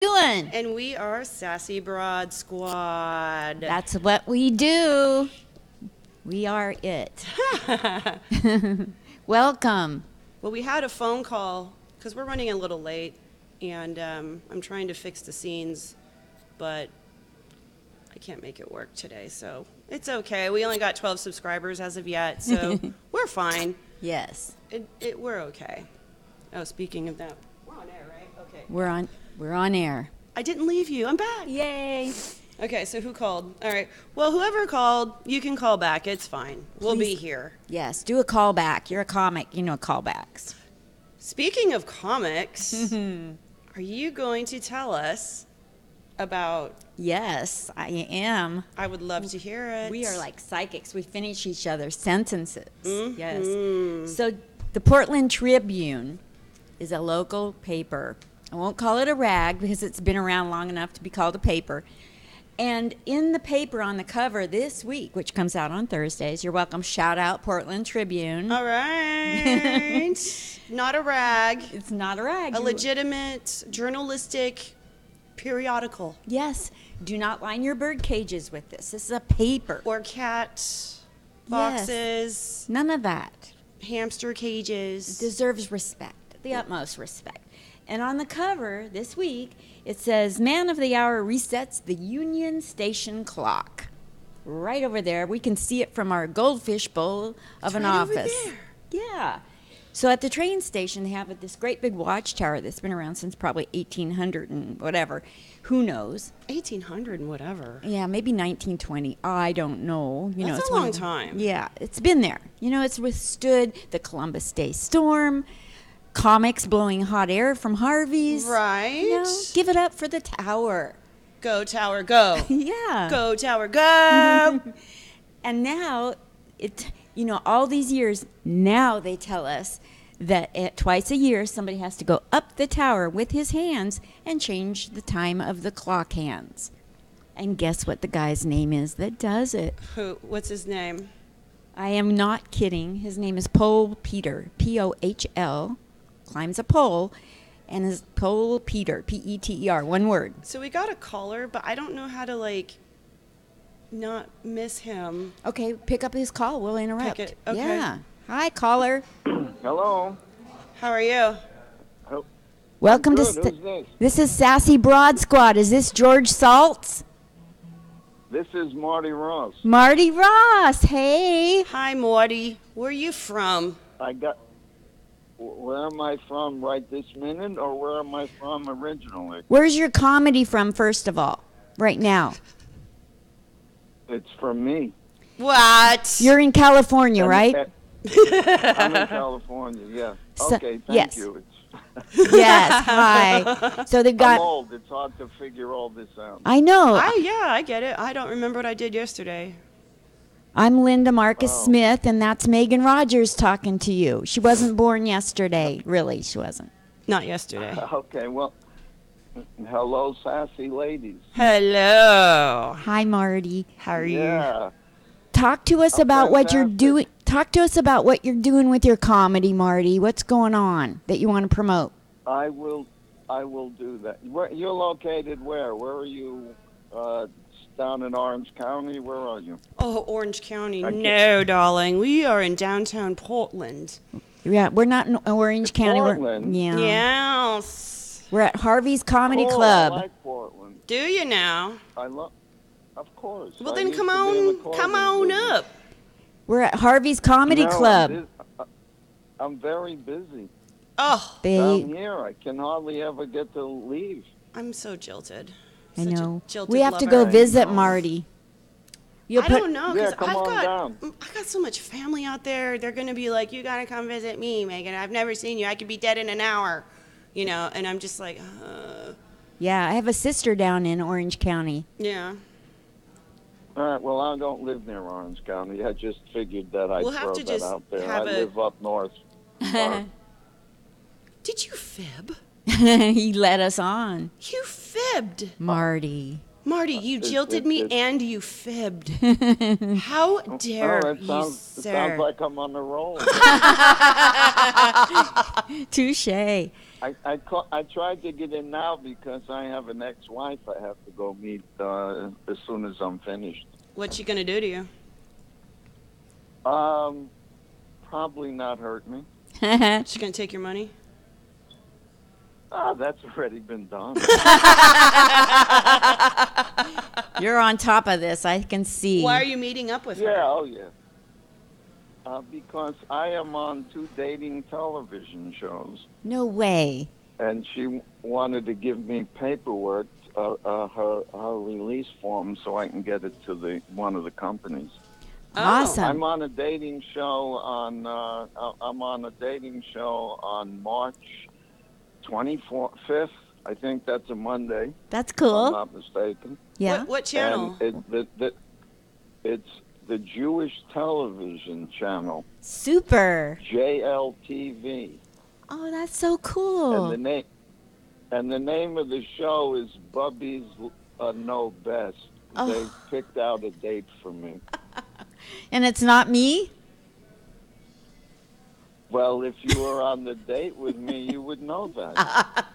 Doing? And we are Sassy Broad Squad. That's what we do. We are it. Welcome. Well, we had a phone call because we're running a little late, and I'm trying to fix the scenes, but I can't make it work today, so it's okay. We only got 12 subscribers as of yet, so we're fine. Yes. We're okay. Oh, speaking of that, we're on air, right? Okay. We're on air. I didn't leave you. I'm back. Yay. Okay, so who called? All right. Well, whoever called, you can call back. It's fine. We'll be here. Yes, do a callback. You're a comic. You know callbacks. Speaking of comics, are you going to tell us about... Yes, I am. I would love to hear it. We are like psychics. We finish each other's sentences. Mm-hmm. Yes. So the Portland Tribune is a local paper. I won't call it a rag because it's been around long enough to be called a paper. And in the paper on the cover this week, which comes out on Thursdays, you're welcome, shout out Portland Tribune. All right. Not a rag. It's not a rag. A legitimate journalistic periodical. Yes. Do not line your bird cages with this. This is a paper. Or cat boxes. Yes. None of that. Hamster cages. It deserves respect, the utmost respect. And on the cover this week, it says, Man of the Hour resets the Union Station clock. Right over there. We can see it from our goldfish bowl of an office. Over there. Yeah. So at the train station, they have this great big watchtower that's been around since probably 1800 and whatever. Who knows? 1800 and whatever. Yeah, maybe 1920. I don't know. That's it's a long time. Yeah, it's been there. It's withstood the Columbus Day storm. Comics blowing hot air from Harvey's. Right. Give it up for the tower. Go, tower, go. Yeah. Go, tower, go. And now, all these years, now they tell us that twice a year somebody has to go up the tower with his hands and change the time of the clock hands. And guess what the guy's name is that does it? What's his name? I am not kidding. His name is Pole Peter, P-O-H-L. Climbs a pole, and is Pole Peter, P-E-T-E-R, one word. So we got a caller, but I don't know how to, not miss him. Okay, pick up his call. We'll interrupt. Pick it. Okay. Yeah. Hi, caller. Hello. How are you? Welcome Good. to... Who's this? This is Sassy Broad Squad. Is this George Saltz? This is Marty Ross. Marty Ross. Hey. Hi, Morty. Where are you from? Where am I from right this minute, or where am I from originally? Where's your comedy from, first of all, right now? It's from me. What? You're in California, right? I'm in California, yeah. Okay, thank you. Yes, hi. So they've got... I'm old. It's hard to figure all this out. I know. I get it. I don't remember what I did yesterday. I'm Linda Marcus Smith, and that's Megan Rogers talking to you. She wasn't born yesterday. Really, she wasn't. Not yesterday. Okay, well, hello, sassy ladies. Hello. Hi, Marty. How are you? Yeah. Talk to us about what you're doing. Talk to us about what you're doing with your comedy, Marty. What's going on that you want to promote? I will do that. You're located where? Where are you? Down in Orange County? Where are you? Oh, Orange County. No, darling. We are in downtown Portland. Yeah, we're not in Orange County. Portland? Yes. We're at Harvey's Comedy Oh, Club. I like Portland. Do you now? Of course. Well, I then used come to be in the on clothing business. up. We're at Harvey's Comedy Club. I'm very busy. Oh, Down here, I can hardly ever get to leave. I'm so jilted. I Such a know. jilted We have to lover. go visit Marty. I don't know, Yeah, because come on down. I got so much family out there. They're going to be like, you got to come visit me, Megan. I've never seen you. I could be dead in an hour, and I'm just like, Yeah, I have a sister down in Orange County. yeah. All right, well, I don't live near Orange County. I just figured that I'd We'll have throw to that just out there. I have live up north. Did you fib? He let us on. You fibbed. Marty. Marty, you jilted me and you fibbed. How dare it you, sounds sir? like I'm on the roll. Touche. I tried to get in now because I have an ex-wife I have to go meet as soon as I'm finished. What's she gonna do to you? Probably not hurt me. She's gonna take your money? That's already been done. You're on top of this. I can see. Why are you meeting up with her? Yeah, oh yeah. Because I am on 2 dating television shows, No way. and she wanted to give me paperwork, her release form, so I can get it to one of the companies. Oh. Awesome. I'm on a dating show on March 25th. I think that's a Monday. That's If I'm cool. not mistaken. Yeah. What channel? And it's the Jewish television channel, Super. JLTV. Oh, that's so cool. And the name of the show is Bubby's Know Best. Oh. They picked out a date for me. And it's not me? Well, if you were on the date with me, you would know that.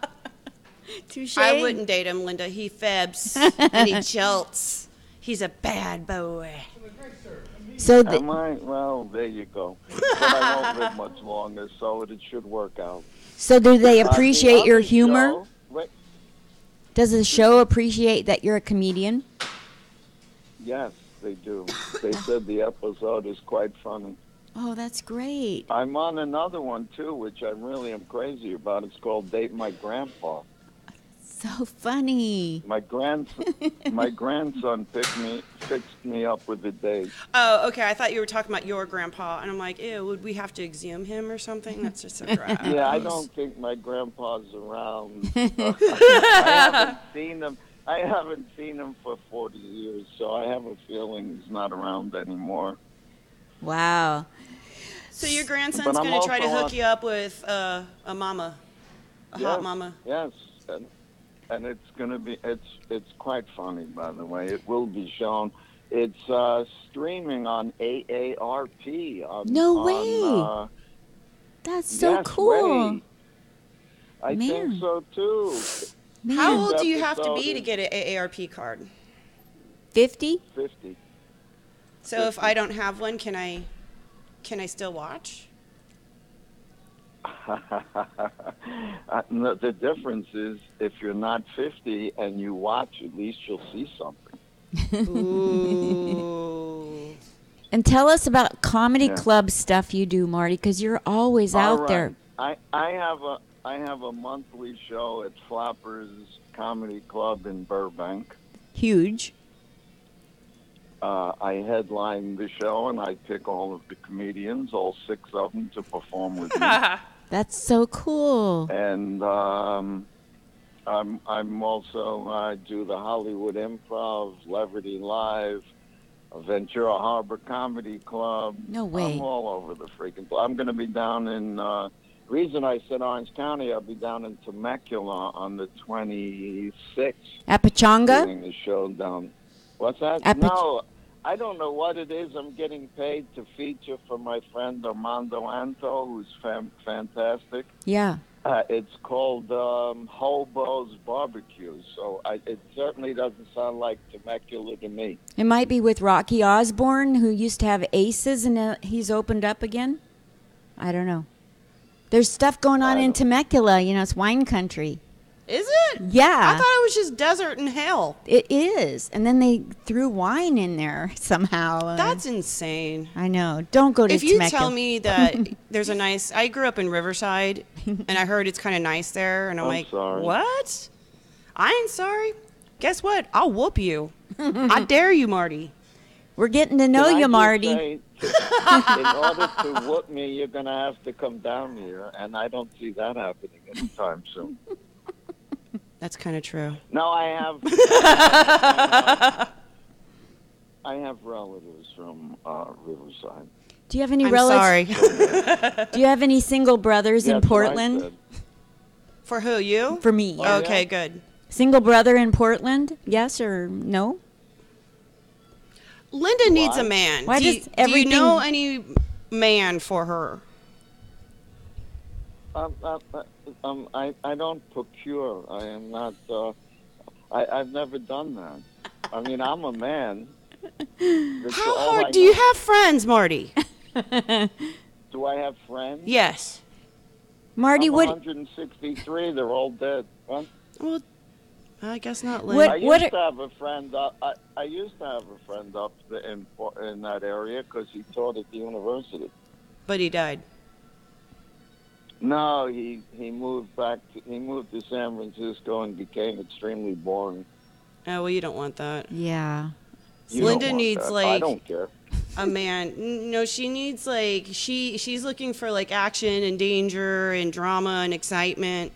Touche. I wouldn't date him, Linda. He fibs and he jilts. He's a bad boy. So Am I? Well, there you go. But I won't live much longer, so it should work out. so do they The appreciate your other humor? show- wait, Does the show appreciate that you're a comedian? yes, they do. They said the episode is quite funny. Oh, that's great. I'm on another one, too, which I really am crazy about. It's called Date My Grandpa. So funny. My grandson fixed me up with a date. Oh, okay. I thought you were talking about your grandpa, and I'm like, ew, would we have to exhume him or something? That's just so gross. Yeah, I don't think my grandpa's around. I haven't seen him. I haven't seen him for 40 years, so I have a feeling he's not around anymore. Wow. So your grandson's But I'm going to try to also hook on- you up with a mama, a hot mama. Yes, and it's going to be. It's quite funny, by the way. It will be shown. It's streaming on AARP. No way. That's so yes, cool. Ray. I Man. think so too. Man. How old do you have to episode be to is- get an AARP card? 50? 50. So if I don't have one, can I still watch? No, the difference is if you're not 50 and you watch, at least you'll see something. Ooh. And tell us about comedy Yeah. club stuff you do, Marty, because you're always out All there. right. I have a monthly show at Flappers Comedy Club in Burbank. Huge. I headline the show and I pick all of the comedians, all 6 of them, to perform with me. That's so cool. And I'm also I do the Hollywood Improv, Leverty Live, Ventura Harbor Comedy Club. No way. I'm all over the freaking. I'm going to be down in. Reason I said Orange County, I'll be down in Temecula on the 26th. At Pachanga? Doing the show down. What's that? At No, I don't know what it is. I'm getting paid to feature for my friend Armando Anto, who's fantastic. Yeah. It's called Hobo's Barbecue, so it certainly doesn't sound like Temecula to me. It might be with Rocky Osborne, who used to have Aces, and he's opened up again. I don't know. There's stuff going on in Temecula. You know, it's wine country. Is it? Yeah. I thought it was just desert and hell. It is. And then they threw wine in there somehow. That's insane. I know. Don't go to If you Temecula. tell me that there's a nice, I grew up in Riverside, and I heard it's kind of nice there, and I'm like, sorry. what? I ain't sorry. Guess what? I'll whoop you. I dare you, Marty. We're getting to know Can I you, just Marty. say, in order to whoop me, you're going to have to come down here, and I don't see that happening anytime soon. That's kind of true. No, I have relatives from Riverside. Do you have any I'm relatives? sorry. Do you have any single brothers in That's what I Portland? said. For who? You? For me. Oh, Okay, yeah? good. Single brother in Portland? Yes or no? Linda needs a Why? man. Why do, does you, do you everything- know any man for her? I don't procure. I am not. I've never done that. I mean, I'm a man. That's How all I hard do you know. have friends, Marty? Do I have friends? Yes. Marty, I'm what 163. They're all dead. Huh? Well, I guess not, Lynn. What- I used to have a friend. I used to have a friend up in that area because he taught at the university. But he died. No, he moved back. He moved to San Francisco and became extremely boring. Oh, well, you don't want that. Yeah. You don't Linda want needs, that. I like- don't care. A man. No, she needs, like, she's looking for, like, action and danger and drama and excitement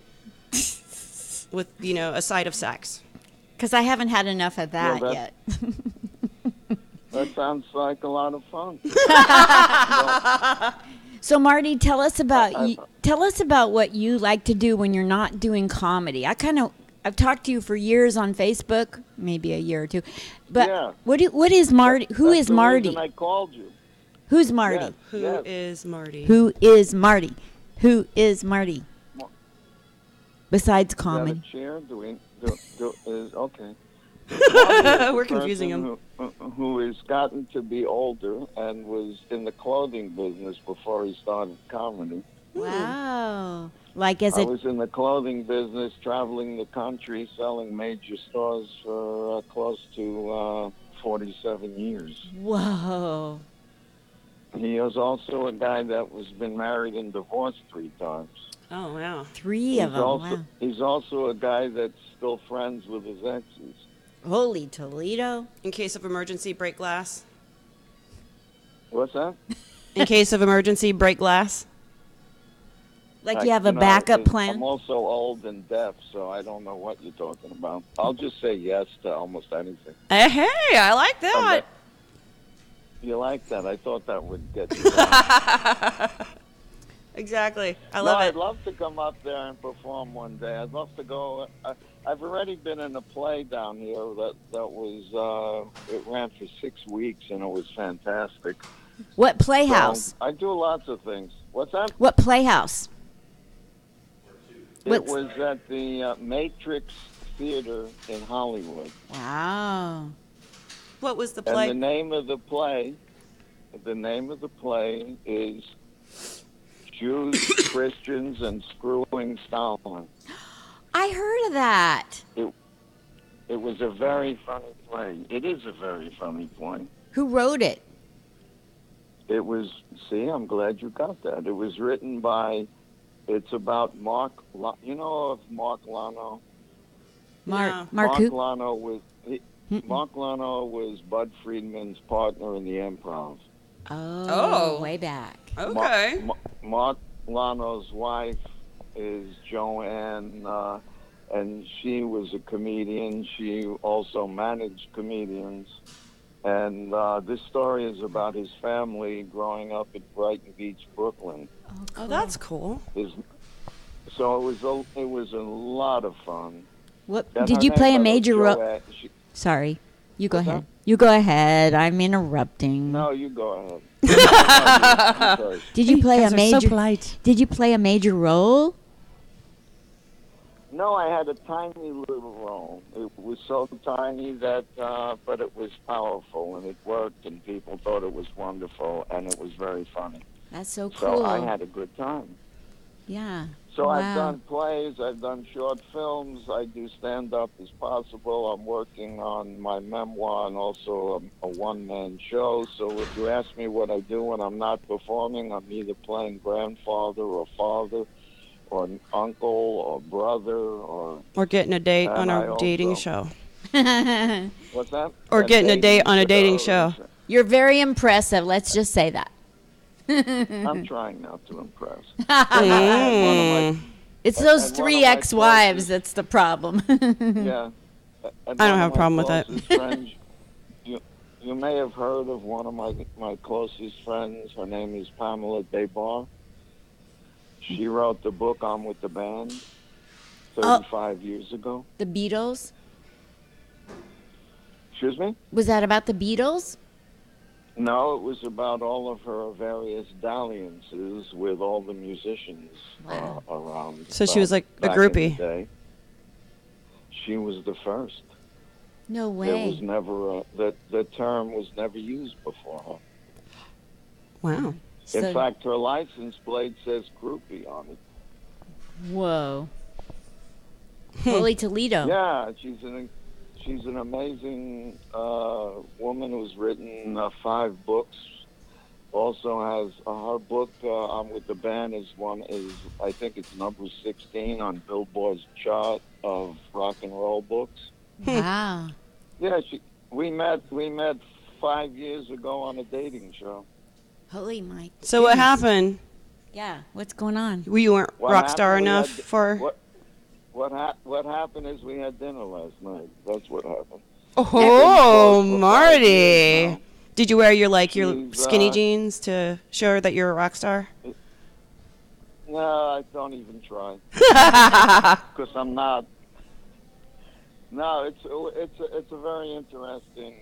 with, a side of sex. Because I haven't had enough of that Well, yet. That sounds like a lot of fun. So Marty, tell us about I- tell us about what you like to do when you're not doing comedy. I've talked to you for years on Facebook, maybe a year or two. But Yeah. what is Marty? Who That's is the Marty? reason I called you. Who's Marty? Yes, Who yes. is Marty? Who is Marty? Who is Marty? Mar- Besides Is that common. a chair? Okay. We're confusing him. Who has gotten to be older and was in the clothing business before he started comedy. Wow. Like as I a was in the clothing business, traveling the country, selling major stores for close to 47 years. whoa. He was also a guy that was been married and divorced 3 times. Oh, wow. 3 of them. Wow. He's also a guy that's still friends with his exes. Holy Toledo. In case of emergency, break glass. What's that? In case of emergency, break glass. Like you have a backup plan? I'm also old and deaf, so I don't know what you're talking about. I'll just say yes to almost anything. Hey, I like that. You like that? I thought that would get you going. Exactly. I No, love I'd it. love to come up there and perform one day. I'd love to go. I've already been in a play down here that was it ran for 6 weeks and it was fantastic. What playhouse? So, I do lots of things. What's that? What playhouse? It What's- was at the Matrix Theater in Hollywood. Wow. What was the And play? the name of the play is Jews, Christians, and Screwing Stalin. I heard of that. It was a very funny play. It is a very funny play. Who wrote it? It was, see, I'm glad you got that. It was written by, it's about Mark, you know of Mark Lano? Mark Mark who? Lano was, Mark Lano was Bud Friedman's partner in the Improv. Oh, way back. Okay. Mark Lano's wife is Joanne, and she was a comedian. She also managed comedians. And this story is about his family growing up in Brighton Beach, Brooklyn. Oh, that's cool. So it was a lot of fun. What And did her you play a name was major role? Joanne. Sorry, you go What's ahead. that? You go ahead. I'm interrupting. No, you go ahead. You first. Did you play a guys are so major? polite. Did you play a major role? No, I had a tiny little role. It was so tiny that, but it was powerful and it worked and people thought it was wonderful and it was very funny. That's so So cool. I had a good time. Yeah. So Wow. I've done plays, I've done short films, I do stand-up as possible. I'm working on my memoir and also a one-man show. So if you ask me what I do when I'm not performing, I'm either playing grandfather or father or an uncle or brother or... Or getting a date And on I a also- dating show. What's that? Or getting a date on a dating show. You're very impressive. Let's just say that. I'm trying not to impress. Mm. It's And those one of 3 my ex-wives closest- that's the problem. Yeah. And I one don't have of a problem with my it. closest friends, you may have heard of one of my closest friends. Her name is Pamela Debar. She wrote the book On with the Band. 35 years ago. The Beatles? Excuse me? Was that about the Beatles? No, it was about all of her various dalliances with all the musicians Wow. around. So she was like a back in the groupie. day. She was the first. No There way. was never the term was never used before her. Wow. In fact, her license plate says groupie on it. Whoa. Holy Toledo. Yeah, she's an amazing woman who's written 5 books. Also has her book "I'm with the Band" is I think it's number 16 on Billboard's chart of rock and roll books. Wow. Yeah, we met 5 years ago on a dating show. Holy my. So what goodness. happened? Yeah, what's going on? You weren't What rock star happened, we enough had- for... What happened is we had dinner last night. That's what happened. Oh, We've been close for 5 Marty. years now. Did you wear your She's, skinny jeans to show her that you're a rock star? No, I don't even try. Because I'm not. No, it's a very interesting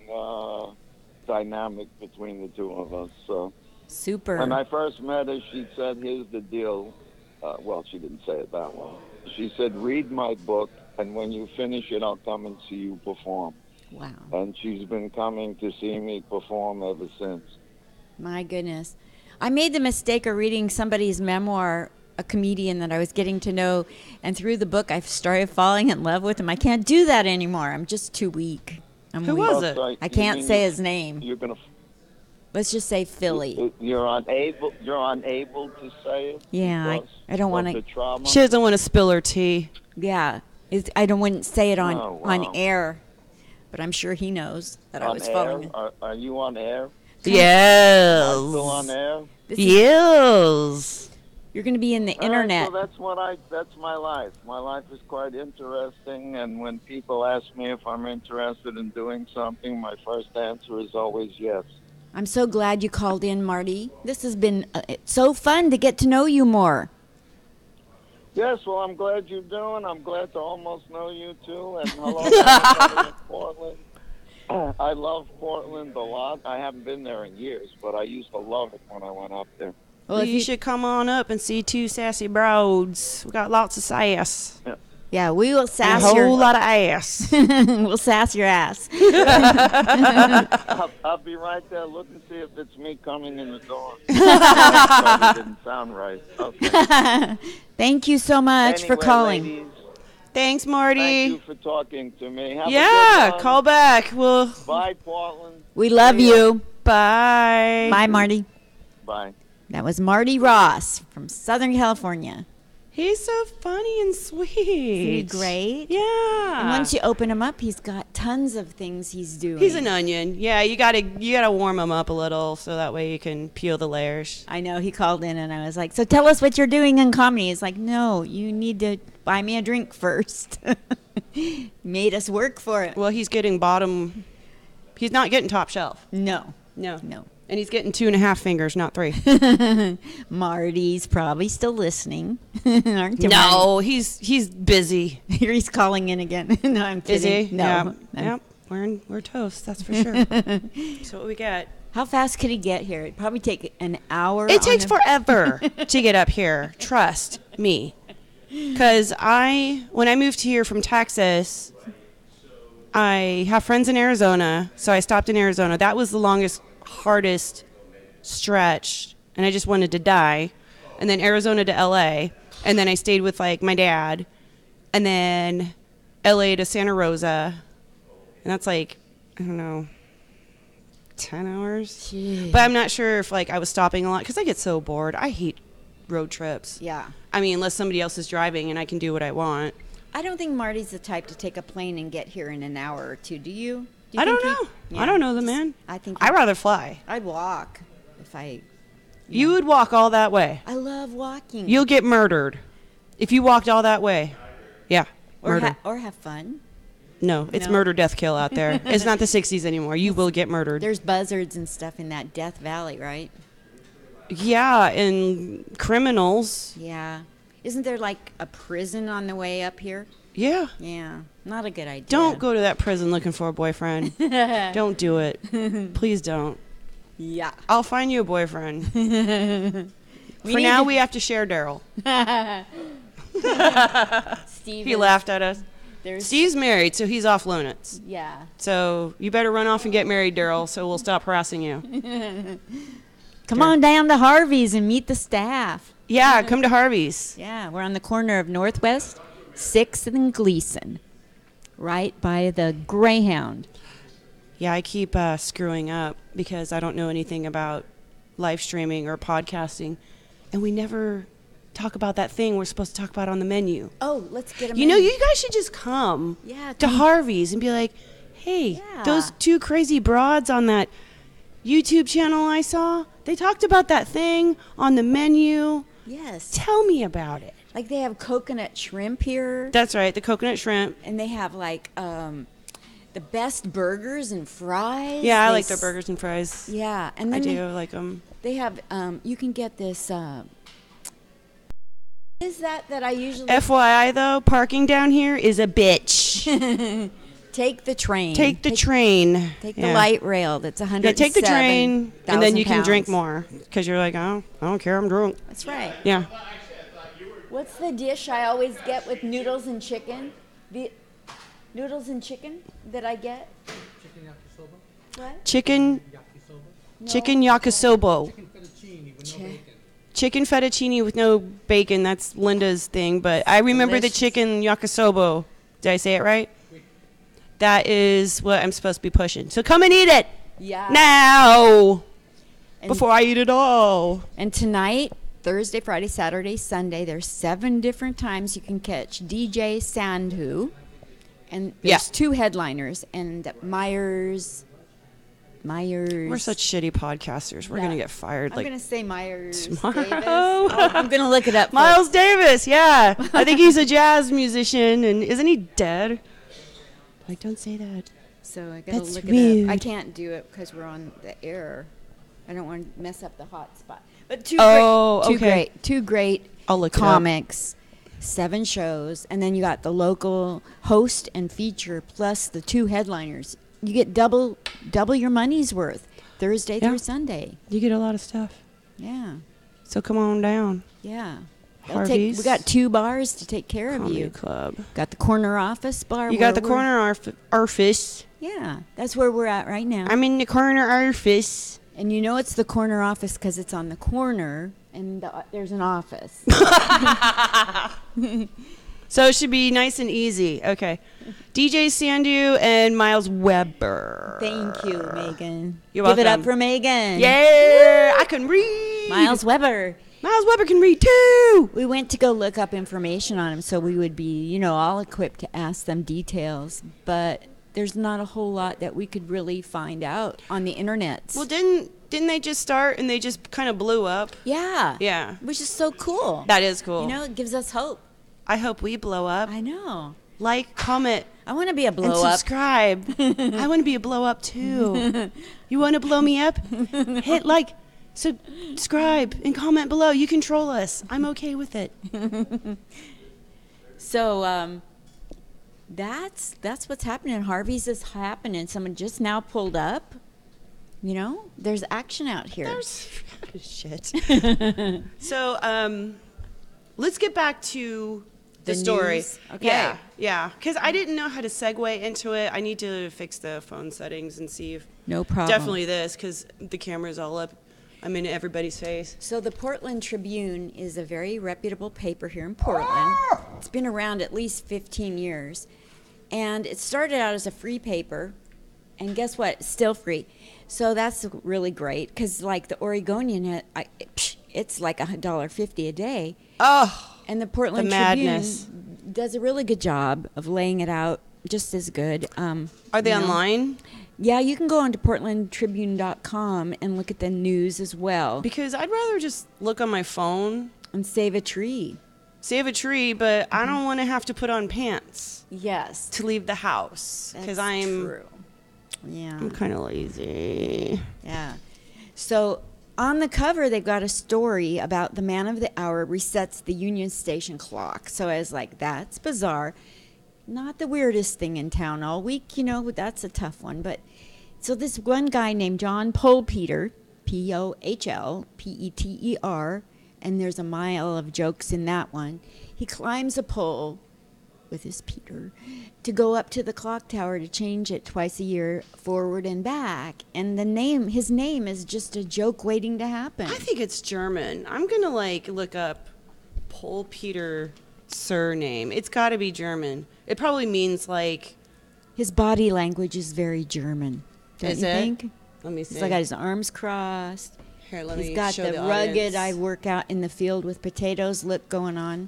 dynamic between the two of us. So Super. when I first met her, she said, "Here's the deal." Well, she didn't say it that way. She said, "Read my book, and when you finish it, I'll come and see you perform." Wow. And she's been coming to see me perform ever since. My goodness. I made the mistake of reading somebody's memoir, a comedian that I was getting to know, and through the book I started falling in love with him. I can't do that anymore. I'm just too weak. I'm Who weak. was it? So I you can't mean say his name. You're gonna. Let's just say Philly. You're unable. You're unable to say it. Yeah, because I don't of wanna- the trauma. She doesn't want to spill her tea. Yeah. Wouldn't say it on, Oh, on wow. air, but I'm sure he knows that I On was air? falling. Are you on air? Am I Yes. still on air? This is- Yes. You're going to be in the All right, internet. so that's my life. My life is quite interesting, and when people ask me if I'm interested in doing something, my first answer is always yes. I'm so glad you called in, Marty. This has been it's so fun to get to know you more. Yes, well, I'm glad you do, and I'm glad to almost know you too. And hello, everybody in Portland. I love Portland a lot. I haven't been there in years, but I used to love it when I went up there. Well, if you should come on up and see 2 sassy broads. We got lots of sass. yeah, we will And a sass whole your lot of ass. we'll sass your ass. I'll be right there. Look and see if it's me coming in the door. Probably didn't sound right. Okay. Thank you so much for Anyway, calling. ladies, Thanks, Marty. thank you for talking to me. Have a Yeah, good one. call back. Well, Bye, Portland. We love See ya. you. bye. Bye, Marty. Bye. That was Marty Ross from Southern California. He's so funny and sweet. Isn't he great? Yeah. And once you open him up, he's got tons of things he's doing. He's an onion. Yeah, you gotta warm him up a little so that way you can peel the layers. I know, he called in and I was like, so tell us what you're doing in comedy. He's like, no, you need to buy me a drink first. Made us work for it. Well, he's getting bottom. He's not getting top shelf. No, No. no. And he's getting 2.5 fingers, not 3. Marty's probably still listening. Aren't you, Marty? No, he's busy. Here he's calling in again. No, I'm Is kidding. he? No. Yeah. I'm- Yep. We're toast. That's for sure. So what we got? How fast could he get here? It'd probably take an hour. It on takes a- forever to get up here. Trust me. Because when I moved here from Texas, I have friends in Arizona, so I stopped in Arizona. That was the longest, hardest stretch, and I just wanted to die. And then Arizona to LA, and then I stayed with like my dad, and then LA to Santa Rosa, and that's like, I don't know, 10 hours. Jeez. But I'm not sure if like I was stopping a lot because I get so bored. I hate road trips. Yeah. I mean, unless somebody else is driving and I can do what I want. I don't think Marty's the type to take a plane and get here in an hour or two. Do you? Do you I don't think know. he- I don't know the man. I think I'd rather fly. I'd walk if I. You would walk all that way. I love walking. You'll get murdered if you walked all that way. Yeah, or murder. or have fun. No, it's No. murder, death, kill out there. It's not the 60s anymore. You will get murdered. There's buzzards and stuff in that Death Valley, right? Yeah, and criminals. Yeah. Isn't there like a prison on the way up here? Yeah. Yeah, not a good idea. Don't go to that prison looking for a boyfriend. Don't do it. Please don't. Yeah. I'll find you a boyfriend. For need now, to- we have to share Daryl. Steve. He laughed at us. There's, Steve's married, so he's off limits. yeah. So you better run off and get married, Daryl, so we'll stop harassing you. Come on down to Harvey's and meet the staff. Yeah, come to Harvey's. Yeah, we're on the corner of Northwest 6th and Gleason, right by the Greyhound. Yeah, I keep screwing up because I don't know anything about live streaming or podcasting, and we never talk about that thing we're supposed to talk about on the menu. Oh, let's get them You know, you guys should just come Yeah, to come. Harvey's and be like, hey, Yeah. those two crazy broads on that YouTube channel I saw, they talked about that thing on the menu. Yes. Tell me about it. Like they have coconut shrimp here. That's right, the coconut shrimp. And they have like the best burgers and fries. Yeah, I They like their s- burgers and fries. Yeah, and I then do like them. they have you can get this is that I usually FYI, though, parking down here is a bitch. take the train. Take the train. Take the Yeah. light rail that's 100. Yeah, take the train, and then you can drink more because you're like, oh, I don't care, I'm drunk. That's right. Yeah. What's the dish I always get with noodles and chicken? The noodles and chicken that I get? Chicken yakisoba? What? Chicken Yakisoba? chicken yakisoba. Chicken fettuccine with no Chi- bacon. Chicken fettuccine with no bacon. That's Linda's thing, but I remember Delicious. the chicken yakisoba. Did I say it right? That is what I'm supposed to be pushing. So come and eat it Yeah. now And- before I eat it all. And tonight, Thursday, Friday, Saturday, Sunday, there's 7 different times you can catch DJ Sandhu. And there's Yeah. 2 headliners, and Myers. We're such shitty podcasters. We're Yeah. gonna get fired. I'm like gonna say Myers tomorrow. Davis. Oh, I'm gonna look it up. Miles Davis, yeah. I think he's a jazz musician, and isn't he dead? Like, don't say that. So I gotta That's look it up. I rude. can't do it because we're on the air. I don't want to mess up the hot spot. But Oh, two okay. great I'll look it up. comics, 7 shows, and then you got the local host and feature plus the 2 headliners. You get double your money's worth Thursday Yeah. through Sunday. You get a lot of stuff. Yeah, So come on down. yeah. Harvey's We got 2 bars to take care of Comedy you. Club. Got the corner office bar. You where got the we're- corner office. Yeah, that's where we're at right now. I'm in the corner office. And you know it's the corner office because it's on the corner and there's an office. So it should be nice and easy. Okay. DJ Sandu and Miles Weber. Thank you, Megan. You're Give it up welcome. for Megan. Yeah, I can read. Miles Weber. Miles Weber can read too. We went to go look up information on him so we would be, all equipped to ask them details. But there's not a whole lot that we could really find out on the internet. Well, didn't they just start and they just kind of blew up? yeah. Yeah. Which is so cool. That is cool. It gives us hope. I hope we blow up. I know. Like, comment, I want to be a and blow up. subscribe. I want to be a blow up too. You want to blow me up? Hit like, subscribe, and comment below. You control us. I'm okay with it. So that's what's happening. Harvey's is happening. Someone just now pulled up. There's action out here. Shit. So, let's get back to the The story. news? Okay. Yeah. Because I didn't know how to segue into it. I need to fix the phone settings and see if No problem. definitely this because the camera's all up. I'm in everybody's face. So the Portland Tribune is a very reputable paper here in Portland. It's been around at least 15 years. And it started out as a free paper. And guess what? It's still free. So that's really great because, like, the Oregonian, it's like $1.50 a day. Oh, And the Portland The madness. Tribune does a really good job of laying it out just as good. are they online? Yeah, you can go on to portlandtribune.com and look at the news as well Because I'd rather just look on my phone, and save a tree. save a tree, but I don't want to have to put on pants Yes. to leave the house because I'm true. Yeah. kind of lazy. Yeah. So on the cover, they've got a story about the man of the hour resets the Union Station clock. So I was like, that's bizarre. Not the weirdest thing in town all week, that's a tough one. But so this one guy named John Polpeter, Pohlpeter, and there's a mile of jokes in that one. He climbs a pole with his Peter to go up to the clock tower to change it twice a year forward and back. And his name is just a joke waiting to happen. I think it's German. I'm going to look up Pol Peter surname. It's got to be German. It probably means his body language is very German. Don't Is you it? think? Let me see. He's got his arms crossed. Here, let me He's got show the the rugged audience. I work out in the field with potatoes look going on.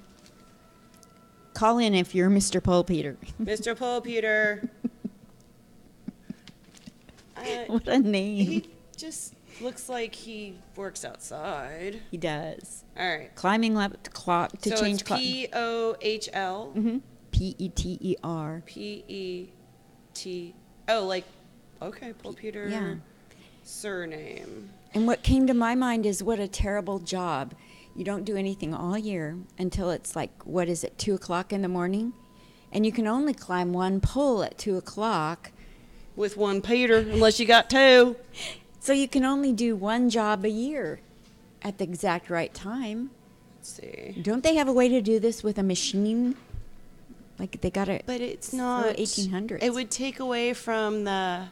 Call in if you're Mr. Polpeter. Mr. Pol Peter. What a name. He just looks like he works outside. He does. All right. Climbing up the clock to so change it's clock. Pohl. Peter. P-E-T. Oh, okay, Pol Peter. Yeah. Surname. And what came to my mind is what a terrible job. You don't do anything all year until it's 2 o'clock in the morning? And you can only climb one pole at 2 o'clock. With one Peter, unless you got two. So you can only do one job a year at the exact right time. Let's see. Don't they have a way to do this with a machine? They got it. But it's not 1800s. It would take away from the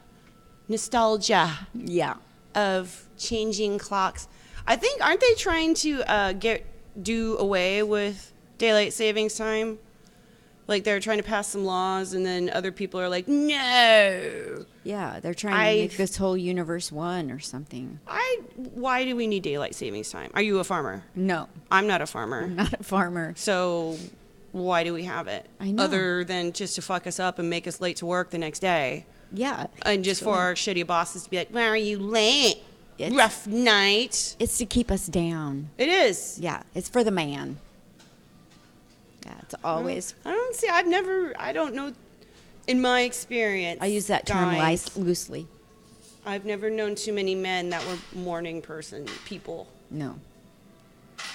nostalgia Yeah. of changing clocks. I think aren't they trying to do away with daylight savings time? They're trying to pass some laws, and then other people are like, no. Yeah, they're trying to make this whole universe one or something. Why do we need daylight savings time? Are you a farmer? No, I'm not a farmer. I'm not a farmer. So why do we have it? I know. Other than just to fuck us up and make us late to work the next day. Yeah. And just for our shitty bosses to be like, why are you late? It's- Rough night. It's to keep us down. It is. Yeah, it's for the man. Yeah, it's always. I don't know. In my experience, I use that term guys, loosely. I've never known too many men that were morning people. No.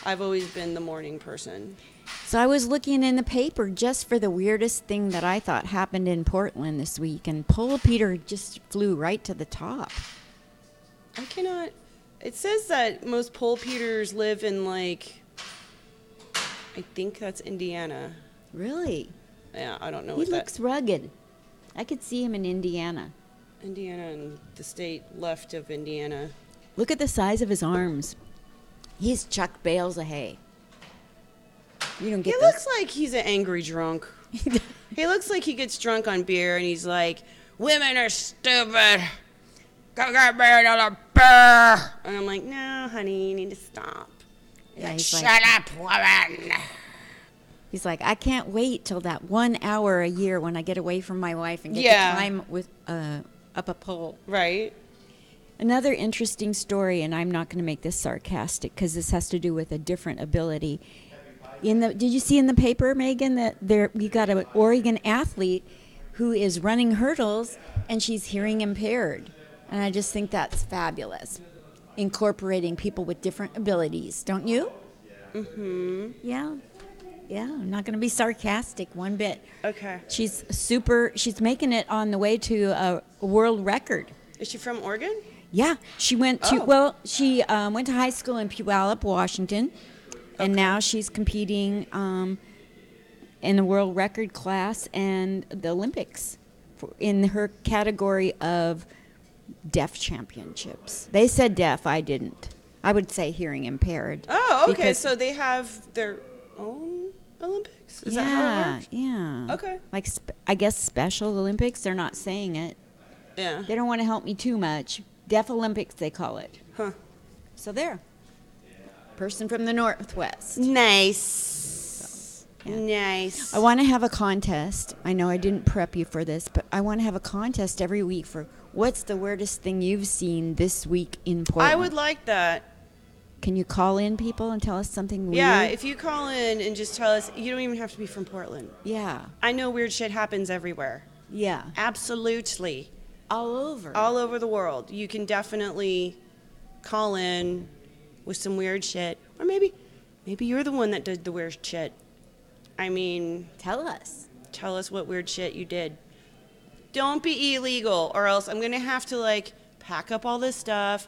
I've always been the morning person. So I was looking in the paper just for the weirdest thing that I thought happened in Portland this week, and Pol Peter just flew right to the top. I cannot. It says that most Pol Peters live in I think that's Indiana. Really? Yeah, I don't know He what looks rugged. I could see him in Indiana. Indiana and the state left of Indiana. Look at the size of his arms. He's chucked bales of hay. You don't get He those. looks like he's an angry drunk. He looks like he gets drunk on beer and he's like, women are stupid. Go get me another beer. And I'm like, no, honey, you need to stop. Yeah, he's Shut like, up, woman. he's like, I can't wait till that 1 hour a year when I get away from my wife and get Yeah. to climb with up a pole. Right? Another interesting story, and I'm not going to make this sarcastic because this has to do with a different ability. Did you see in the paper, Megan, that we got an Oregon athlete who is running hurdles and she's hearing impaired, and I just think that's fabulous, incorporating people with different abilities, don't you? Mm-hmm. Yeah. I'm not going to be sarcastic one bit. Okay. She's making it on the way to a world record. Is she from Oregon? Yeah, she went to she went to high school in Puyallup, Washington, and now she's competing in the world record class and the Olympics in her category of deaf championships. They said deaf, I didn't. I would say hearing impaired. Oh, okay. because- So they have their own Olympics? Is that how it works? Yeah. Okay. I guess Special Olympics. They're not saying it. Yeah. They don't want to help me too much. Deaf Olympics, they call it. Huh. So there. Person from the Northwest. Nice. Yeah. Nice. I want to have a contest. I know I didn't prep you for this, but I want to have a contest every week for what's the weirdest thing you've seen this week in Portland. I would like that. Can you call in people and tell us something weird? Yeah, if you call in and just tell us, you don't even have to be from Portland. Yeah. I know weird shit happens everywhere. Yeah. Absolutely. All over. All over the world. You can definitely call in with some weird shit. Or maybe you're the one that did the weird shit. I mean, Tell us. tell us what weird shit you did. Don't be illegal, or else I'm going to have to, like, pack up all this stuff,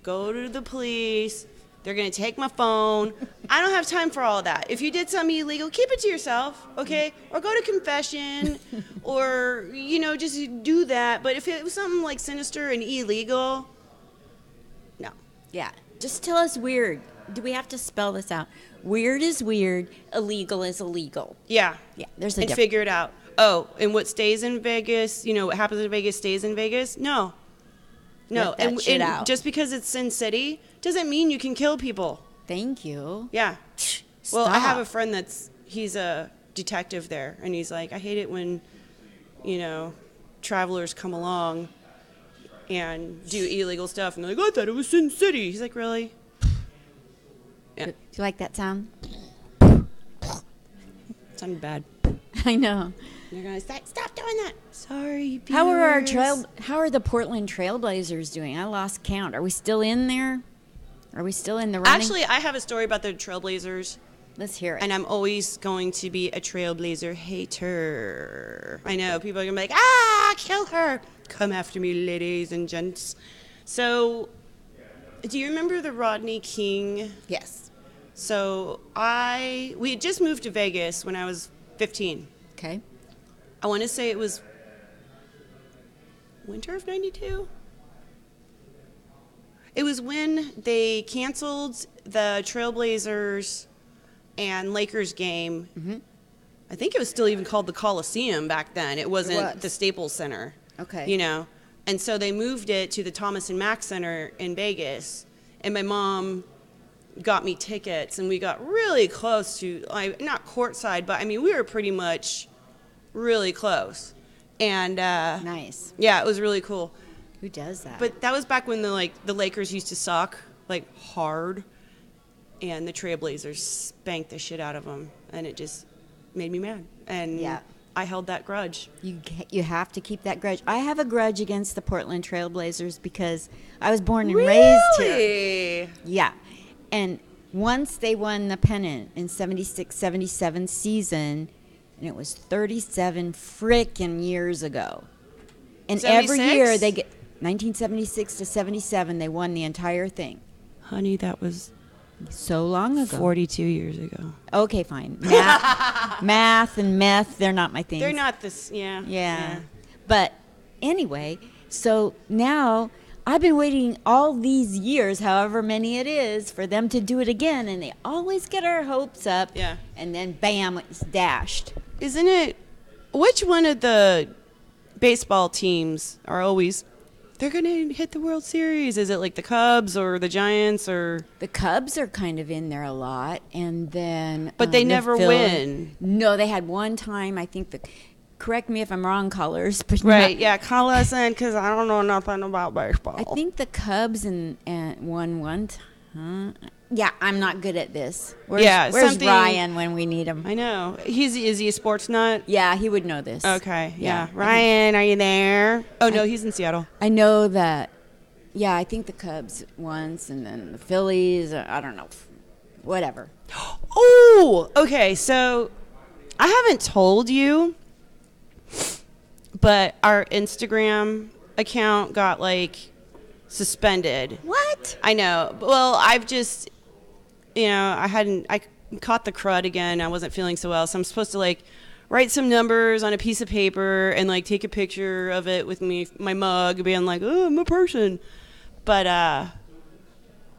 go to the police. They're going to take my phone. I don't have time for all of that. If you did something illegal, keep it to yourself, okay? Or go to confession, or, just do that. But if it was something, like, sinister and illegal, no. Yeah. Just tell us weird. Do we have to spell this out? Weird is weird. Illegal is illegal. Yeah. Yeah, there's a And difference. figure it out. Oh, and what stays in Vegas, what happens in Vegas stays in Vegas? No. No. Let that shit out. Just because it's Sin City doesn't mean you can kill people. Thank you. Yeah. Well, I have a Stop. friend he's a detective there, and he's like, I hate it when, travelers come along and do illegal stuff, and they're like, I thought it was Sin City. He's like, really? Yeah. Do you like that sound? Sounded bad. I know. They're gonna say, stop doing that. Sorry, How are viewers. How are the Portland Trailblazers doing? I lost count. Are we still in there? Are we still in the running? Actually, I have a story about the Trailblazers, let's hear it. and I'm always going to be a Trailblazer hater. I know, people are going to be like, kill her. Come after me, ladies and gents. So, do you remember the Rodney King? Yes. So, we had just moved to Vegas when I was 15. Okay. I want to say it was winter of 92. It was when they canceled the Trailblazers and Lakers game. Mm-hmm. I think it was still even called the Coliseum back then. It wasn't was. the Staples Center. Okay. And so they moved it to the Thomas and Mack Center in Vegas. And my mom got me tickets, and we got really close to, not courtside, but I mean, we were pretty much really close. And Nice. yeah, it was really cool. Who does that? But that was back when the Lakers used to suck hard, and the Trailblazers spanked the shit out of them, and it just made me mad. And Yeah. I held that grudge. You have to keep that grudge. I have a grudge against the Portland Trailblazers because I was born and raised here. Really? Yeah. And once they won the pennant in 76-77 season, and it was 37 frickin' years ago. And every 76? year they get 1976 to 77, they won the entire thing. Honey, that was So long ago. 42 years ago. Okay, fine. Math and meth, they're not my things. They're not this, yeah. Yeah. But anyway, so now I've been waiting all these years, however many it is, for them to do it again, and they always get our hopes up. Yeah. And then bam, it's dashed. Isn't it, which one of the baseball teams are always, they're going to hit the World Series? Is it like the Cubs or the Giants or? The Cubs are kind of in there a lot, and then But they the never win. No, they had one time. I think correct me if I'm wrong, callers, but Right, not- yeah, call us in because I don't know nothing about baseball. I think the Cubs and won one time. Yeah, I'm not good at this. Where's something- Ryan when we need him? I know. Is he a sports nut? Yeah, he would know this. Okay, yeah. I Ryan, are you there? Oh, no, he's in Seattle. I know that. Yeah, I think the Cubs once, and then the Phillies. I don't know. Whatever. Oh, okay. So I haven't told you, but our Instagram account got suspended. What? I know. Well, I've just, I caught the crud again. I wasn't feeling so well. So I'm supposed to write some numbers on a piece of paper and take a picture of it with my mug being oh, I'm a person. But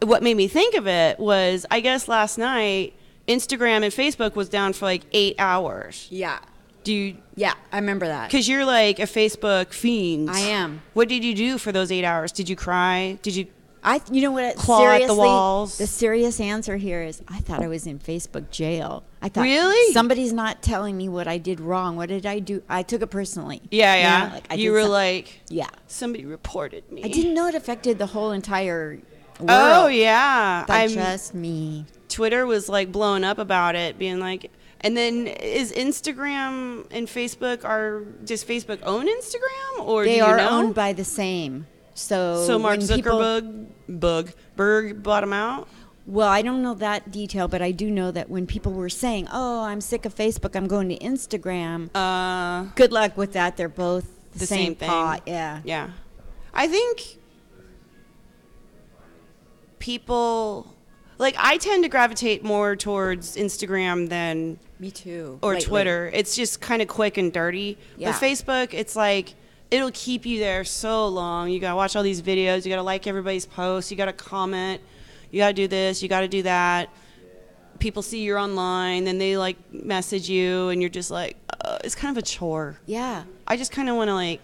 what made me think of it was, I guess last night, Instagram and Facebook was down for 8 hours. Yeah. Yeah, I remember that. because you're a Facebook fiend. I am. What did you do for those 8 hours? Did you cry? Did you? You know what? Claw at the seriously, walls? The serious answer here is I thought I was in Facebook jail. I thought Really? somebody's not telling me what I did wrong. What did I do? I took it personally. Yeah. I You did were some- yeah. somebody reported me. I didn't know it affected the whole entire world. Oh yeah, Just me. Twitter was blowing up about it, being and then is Instagram and Facebook does Facebook own Instagram or They do you are know? owned by the same. So Mark when people- Berg bought him out? Well, I don't know that detail, but I do know that when people were saying, "Oh, I'm sick of Facebook, I'm going to Instagram," good luck with that. They're both the same thing. pot. Yeah. Yeah. I think people, like, I tend to gravitate more towards Instagram than Me too. or lately. Twitter. It's just kind of quick and dirty. Yeah. But Facebook, it's like it'll keep you there so long. You gotta watch all these videos. You gotta like everybody's posts. You gotta comment. You gotta do this. You gotta do that. People see you're online, then they like message you, and you're just like, it's kind of a chore. Yeah. I just kind of want to like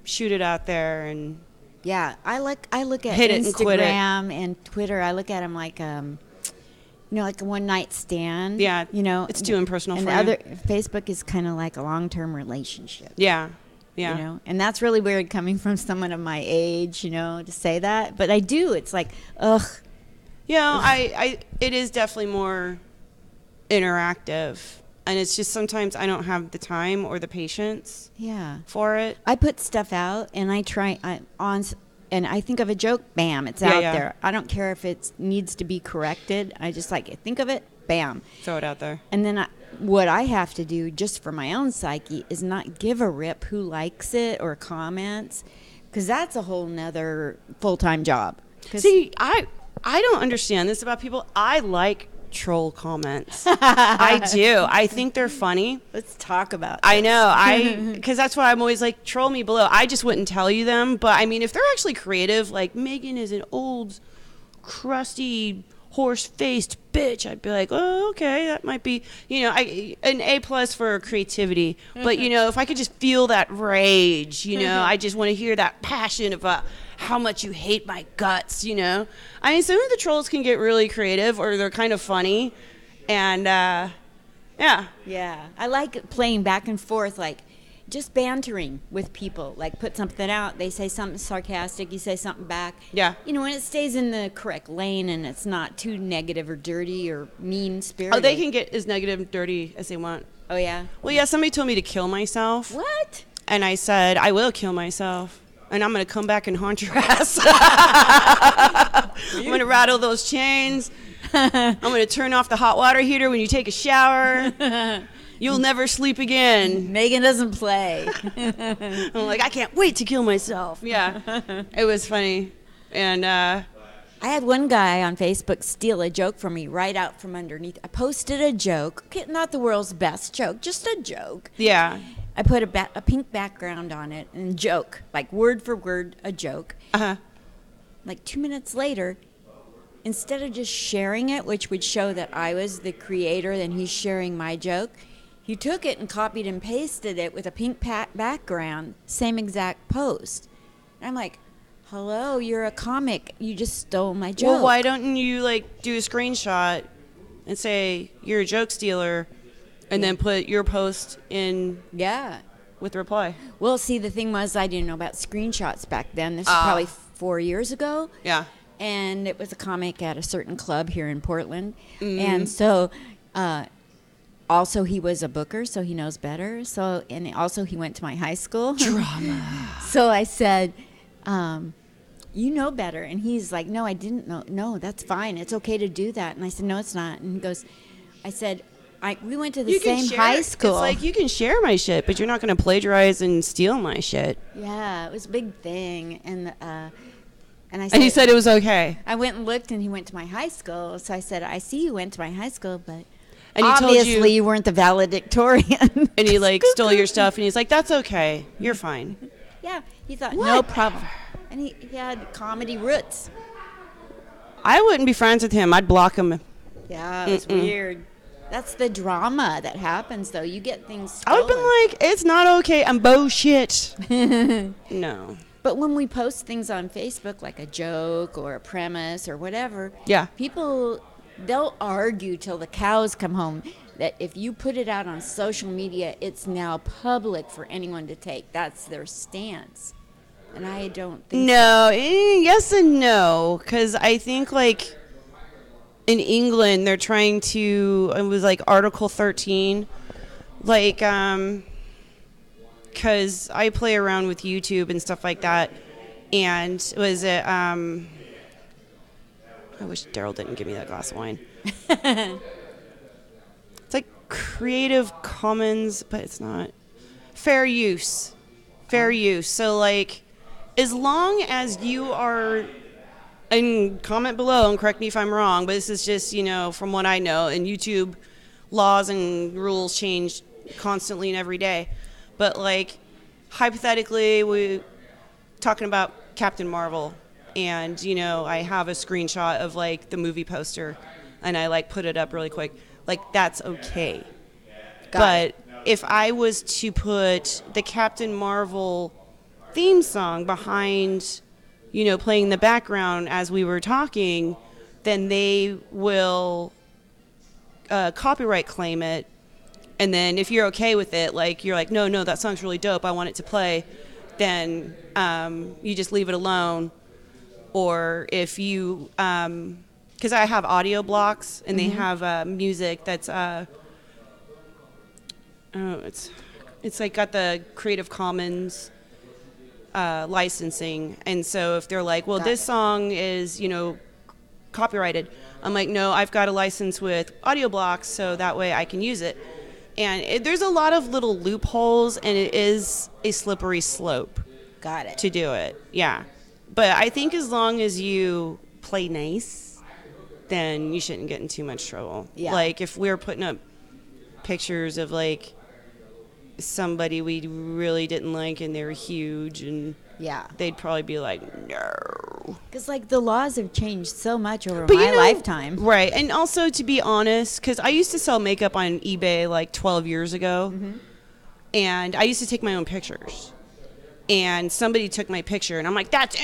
shoot it out there and Yeah. I look at Hit it and quit it. Instagram and Twitter. I look at them like like a one night stand. Yeah, You know, it's too impersonal and for the you. other Facebook is kind of like a long term relationship. yeah, yeah. You know, and that's really weird coming from someone of my age, to say that. But I do. It's like, ugh. Yeah, it is definitely more interactive, and it's just sometimes I don't have the time or the patience Yeah. for it. I put stuff out and I think of a joke, bam, it's Yeah, out yeah. there. I don't care if it needs to be corrected. I just think of it, bam. Throw it out there. And then what I have to do just for my own psyche is not give a rip who likes it or comments, because that's a whole nother full-time job. 'Cause- See, I don't understand this about people. I like troll comments. I do. I think they're funny. let's talk about I know. Because that's why I'm always like, troll me below. I just wouldn't tell you them. But I mean, if they're actually creative, like Megan is an old, crusty, horse-faced bitch, I'd be like, oh, okay, that might be, an A+ for creativity. But, if I could just feel that rage, I just want to hear that passion about how much you hate my guts, I mean, some of the trolls can get really creative or they're kind of funny. And, yeah. Yeah, I like playing back and forth, like just bantering with people. Like put something out, they say something sarcastic, you say something back. Yeah. When it stays in the correct lane and it's not too negative or dirty or mean-spirited. Oh, they can get as negative and dirty as they want. Oh, yeah? Well, yeah, somebody told me to kill myself. What? And I said, I will kill myself. And I'm going to come back and haunt your ass. I'm going to rattle those chains. I'm going to turn off the hot water heater when you take a shower. You'll never sleep again. Megan doesn't play. I'm like, I can't wait to kill myself. Yeah. It was funny. And I had one guy on Facebook steal a joke from me right out from underneath. I posted a joke. Okay, not the world's best joke, just a joke. yeah. I put a pink background on it and joke, like word for word, a joke. Uh-huh. Like 2 minutes later, instead of just sharing it, which would show that I was the creator, then he's sharing my joke, he took it and copied and pasted it with a pink background, same exact post. And I'm like, hello, you're a comic. You just stole my joke. Well, why don't you, do a screenshot and say you're a joke stealer and then put your post in Yeah. with the reply? Well, see, the thing was I didn't know about screenshots back then. This was probably 4 years ago. Yeah. And it was a comic at a certain club here in Portland. Mm-hmm. And so also he was a booker, so he knows better. So, and also he went to my high school. Drama. So I said, you know better. And he's like, no, I didn't know. No, that's fine. It's okay to do that. And I said, no, it's not. And he goes, I said, we went to the same high school. It's like, you can share my shit, but you're not going to plagiarize and steal my shit. Yeah, it was a big thing. And I said, And he said it was okay. I went and looked, and he went to my high school. So I said, I see you went to my high school, but And he told obviously you, you weren't the valedictorian. and he stole your stuff, and he's like, that's okay. You're fine. Yeah, he thought, no Whatever. problem. And he had comedy roots. I wouldn't be friends with him. I'd block him. Yeah, it was weird. That's the drama that happens, though. You get things I would have stolen. been like, it's not okay. I'm bullshit. No. But when we post things on Facebook, like a joke or a premise or whatever, Yeah. people, they'll argue till the cows come home that if you put it out on social media, it's now public for anyone to take. That's their stance. And I don't think No. Yes and no. Because I think, in England, they're trying to, it was Article 13. Because I play around with YouTube and stuff like that. And was it, I wish Daryl didn't give me that glass of wine. It's like Creative Commons, but it's not. Fair use. Fair use. So, like, as long as you are, and comment below and correct me if I'm wrong, but this is just, from what I know, and YouTube laws and rules change constantly and every day. But, like, hypothetically, we talking about Captain Marvel, and, I have a screenshot of, like, the movie poster, and I, like, put it up really quick. Like, that's okay. But if I was to put the Captain Marvel theme song behind, playing in the background as we were talking, then they will copyright claim it. And then if you're okay with it, like, you're like, no, that song's really dope, I want it to play, then you just leave it alone. Or if you, because I have audio blocks, and they have music that's, it's like got the Creative Commons licensing. And so if they're like, well, this song is, copyrighted, I'm like, no, I've got a license with audio blocks, so that way I can use it. And there's a lot of little loopholes, and it is a slippery slope. Got it. To do it, yeah. But I think as long as you play nice, then you shouldn't get in too much trouble. Yeah. Like, if we're putting up pictures of, like, somebody we really didn't like and they were huge, and they'd probably be like, no. Because, like, the laws have changed so much over But my lifetime. Right. And also, to be honest, because I used to sell makeup on eBay like 12 years ago, and I used to take my own pictures. And somebody took my picture, and I'm like, that's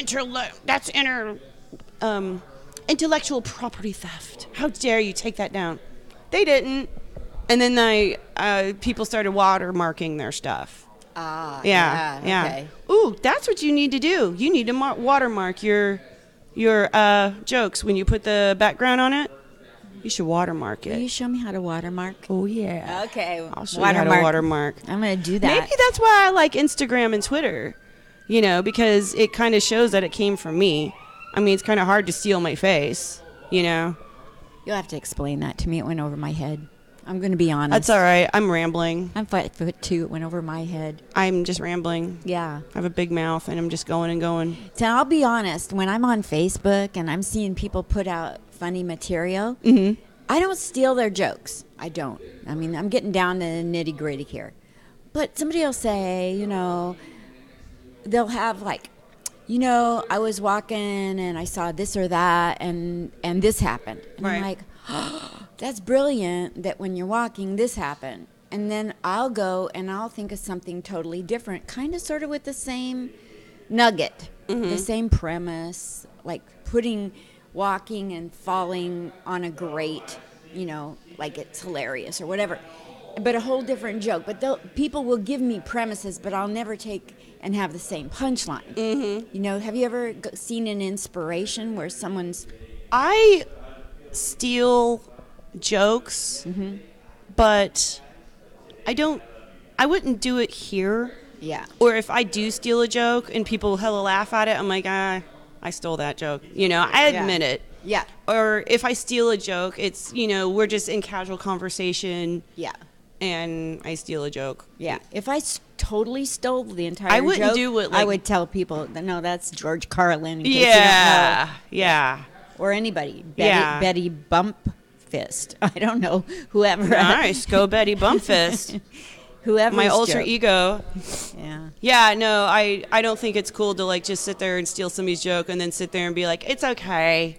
intellectual property theft. How dare you take that down? They didn't. And then people started watermarking their stuff. Yeah. Okay. Ooh, that's what you need to do. You need to watermark your jokes. When you put the background on it, you should watermark it. Will you show me how to watermark? Oh, yeah. Okay. I'll show you how to watermark. I'm going to do that. Maybe that's why I like Instagram and Twitter, because it kind of shows that it came from me. I mean, it's kind of hard to steal my face, You'll have to explain that to me. It went over my head. I'm going to be honest. That's all right. I'm rambling. I'm 5'2". It went over my head. I'm just rambling. Yeah. I have a big mouth, and I'm just going and going. So I'll be honest. When I'm on Facebook and I'm seeing people put out funny material, I don't steal their jokes. I don't. I mean, I'm getting down to the nitty gritty here. But somebody will say, they'll have like, I was walking and I saw this or that, and this happened. And I'm like, oh, that's brilliant that when you're walking, this happened. And then I'll go and I'll think of something totally different, kind of sort of with the same nugget, the same premise, like putting walking and falling on a grate, like it's hilarious or whatever. But a whole different joke. But people will give me premises, but I'll never take and have the same punchline. Have you ever seen an inspiration where someone's... I steal jokes, but I wouldn't do it here. Yeah. Or if I do steal a joke and people hella laugh at it, I'm like, I stole that joke. I admit it. Yeah. Or if I steal a joke, it's, we're just in casual conversation. Yeah. And I steal a joke. Yeah. If I totally stole the entire I wouldn't joke, do what, I would tell people, no, that's George Carlin. In case Yeah. you don't know. Yeah. Or anybody. Yeah. Betty Bumpfist. I don't know. Whoever. Nice. Go Betty Bumpfist. Whoever. My alter ego. Yeah. Yeah, no, I don't think it's cool to, like, just sit there and steal somebody's joke and then sit there and be like, it's okay.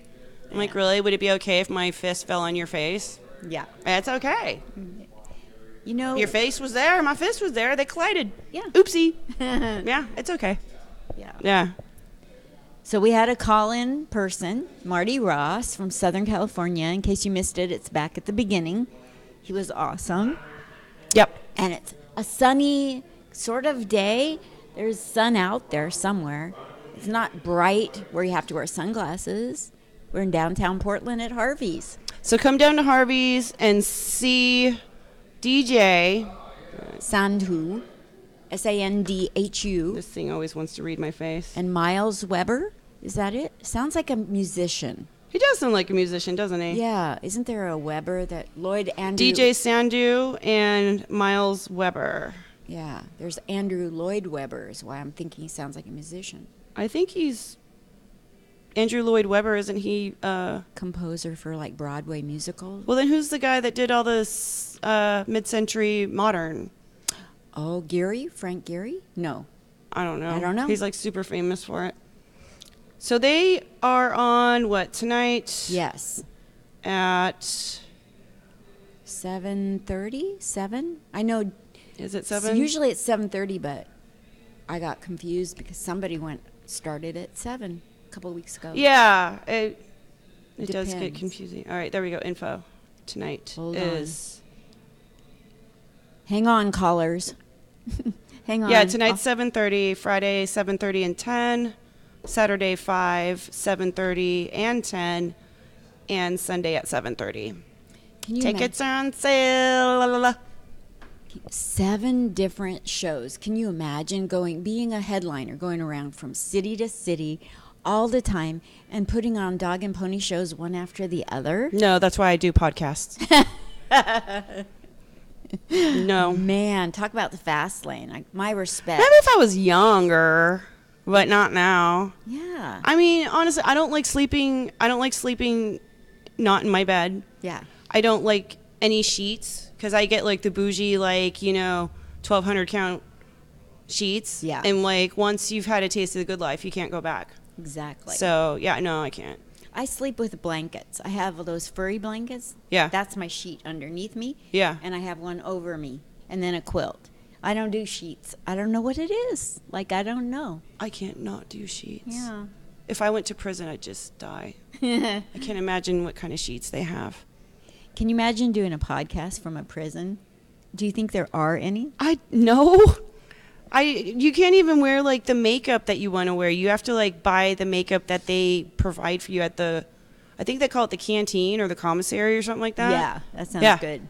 I'm like, really? Would it be okay if my fist fell on your face? Yeah. It's okay. Your face was there, my fist was there, they collided. Yeah. Oopsie. Yeah, it's okay. Yeah. Yeah. So we had a call-in person, Marty Ross from Southern California. In case you missed it, it's back at the beginning. He was awesome. Yep. And it's a sunny sort of day. There's sun out there somewhere. It's not bright where you have to wear sunglasses. We're in downtown Portland at Harvey's. So come down to Harvey's and see DJ Sandhu Sandhu. This thing always wants to read my face. And Miles Weber. Is that it? Sounds like a musician. He does sound like a musician, doesn't he? Yeah. Isn't there a Weber that Lloyd Andrew? DJ Sandhu and Miles Weber. Yeah. There's Andrew Lloyd Webber is why I'm thinking he sounds like a musician. I think he's Andrew Lloyd Webber, isn't he? Composer for like Broadway musicals. Well, then who's the guy that did all this mid-century modern? Oh, Frank Gehry? No. I don't know. I don't know. He's like super famous for it. So they are on what tonight? Yes. At 7:30? 7? I know. Is it 7? Usually it's 7:30, but I got confused because somebody started at 7 a couple of weeks ago. Yeah, it does get Depends. confusing. All right, there we go. Info tonight Hold is Hang on, callers. Hang on. yeah, tonight's 7:30, Friday 7:30 and 10, Saturday 5, 7:30 and 10, and Sunday at 7:30. Can you Tickets are on sale. La, la, la. 7 different shows. Can you imagine being a headliner, going around from city to city all the time and putting on dog and pony shows one after the other? No, that's why I do podcasts. No. Man, talk about the fast lane. My respect. Maybe if I was younger, but not now. Yeah. I mean, honestly, I don't like sleeping not in my bed. Yeah. I don't like any sheets because I get like the bougie, like, 1,200 count sheets. Yeah. And like once you've had a taste of the good life, you can't go back. Exactly. So, yeah, no, I can't. I sleep with blankets. I have those furry blankets. Yeah. That's my sheet underneath me. Yeah. And I have one over me and then a quilt. I don't do sheets. I don't know what it is. Like, I don't know. I can't not do sheets. Yeah. If I went to prison, I'd just die. I can't imagine what kind of sheets they have. Can you imagine doing a podcast from a prison? Do you think there are any? No. You can't even wear like the makeup that you want to wear. You have to like buy the makeup that they provide for you at I think they call it the canteen or the commissary or something like that. Yeah, that sounds Yeah. good.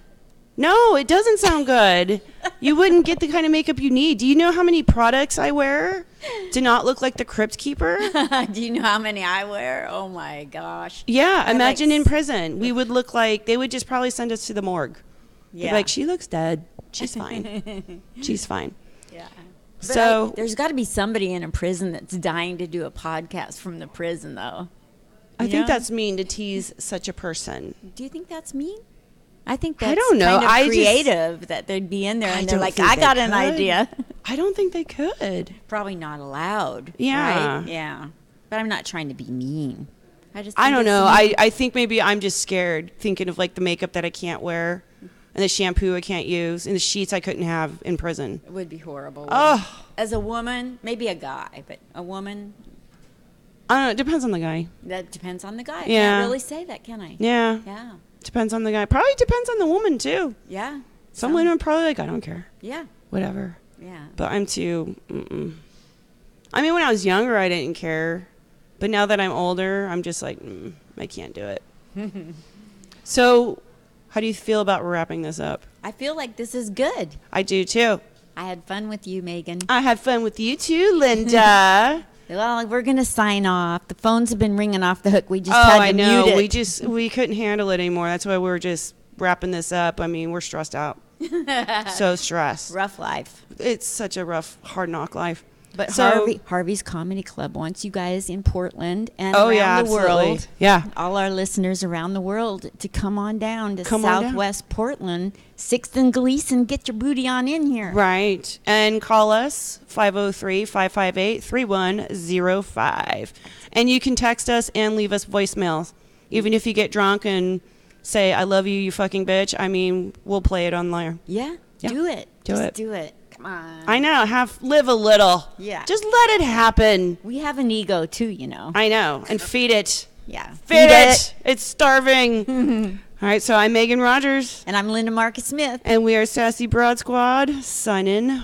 No, it doesn't sound good. You wouldn't get the kind of makeup you need. Do you know how many products I wear to not look like the crypt keeper? Do you know how many I wear? Oh my gosh. Yeah, I imagine like in prison. We would look like, they would just probably send us to the morgue. They'd be Yeah. like, she looks dead. She's fine. She's fine. Yeah. So there's got to be somebody in a prison that's dying to do a podcast from the prison, though. I You think know? that's mean to tease such a person. Do you think that's mean? I think that's I don't know. kind of I just- creative that they'd be in there I and they're don't like, think I they got an could. idea. I don't think they could. Probably not allowed. Yeah. Right? Yeah. But I'm not trying to be mean. I don't know. I think maybe I'm just scared thinking of like the makeup that I can't wear and the shampoo I can't use and the sheets I couldn't have in prison. It would be horrible. Oh. As a woman, maybe a guy, but a woman, I don't know. It depends on the guy. that depends on the guy. I Yeah. can't really say that, can I? Yeah. Yeah. Depends on the guy. Probably depends on the woman too. Yeah. Some women are probably like, I don't care. Yeah. Whatever. Yeah. But I'm too. I mean, when I was younger, I didn't care. But now that I'm older, I'm just like, I can't do it. So, how do you feel about wrapping this up? I feel like this is good. I do too. I had fun with you, Megan. I had fun with you too, Linda. Well, we're going to sign off. The phones have been ringing off the hook. We just Oh, had to I know. mute it. We couldn't handle it anymore. That's why we're just wrapping this up. I mean, we're stressed out. So stressed. Rough life. It's such a rough, hard knock life. But So- Harvey's Comedy Club wants you guys in Portland and Oh, around yeah, the absolutely. world. Yeah. All our listeners around the world to come on down to Come on down. Southwest Portland, 6th and Gleason. Get your booty on in here. Right. And call us 503-558-3105. And you can text us and leave us voicemails. Even if you get drunk and say, I love you, you fucking bitch. I mean, we'll play it online. Yeah, Yeah. do it. Do Just it. do it. Come on. I know. Live a little. Yeah. Just let it happen. We have an ego too, you know. I know. And feed it. Yeah. Feed it. It's starving. All right. So I'm Megan Rogers. And I'm Linda Marcus Smith. And we are Sassy Broad Squad signing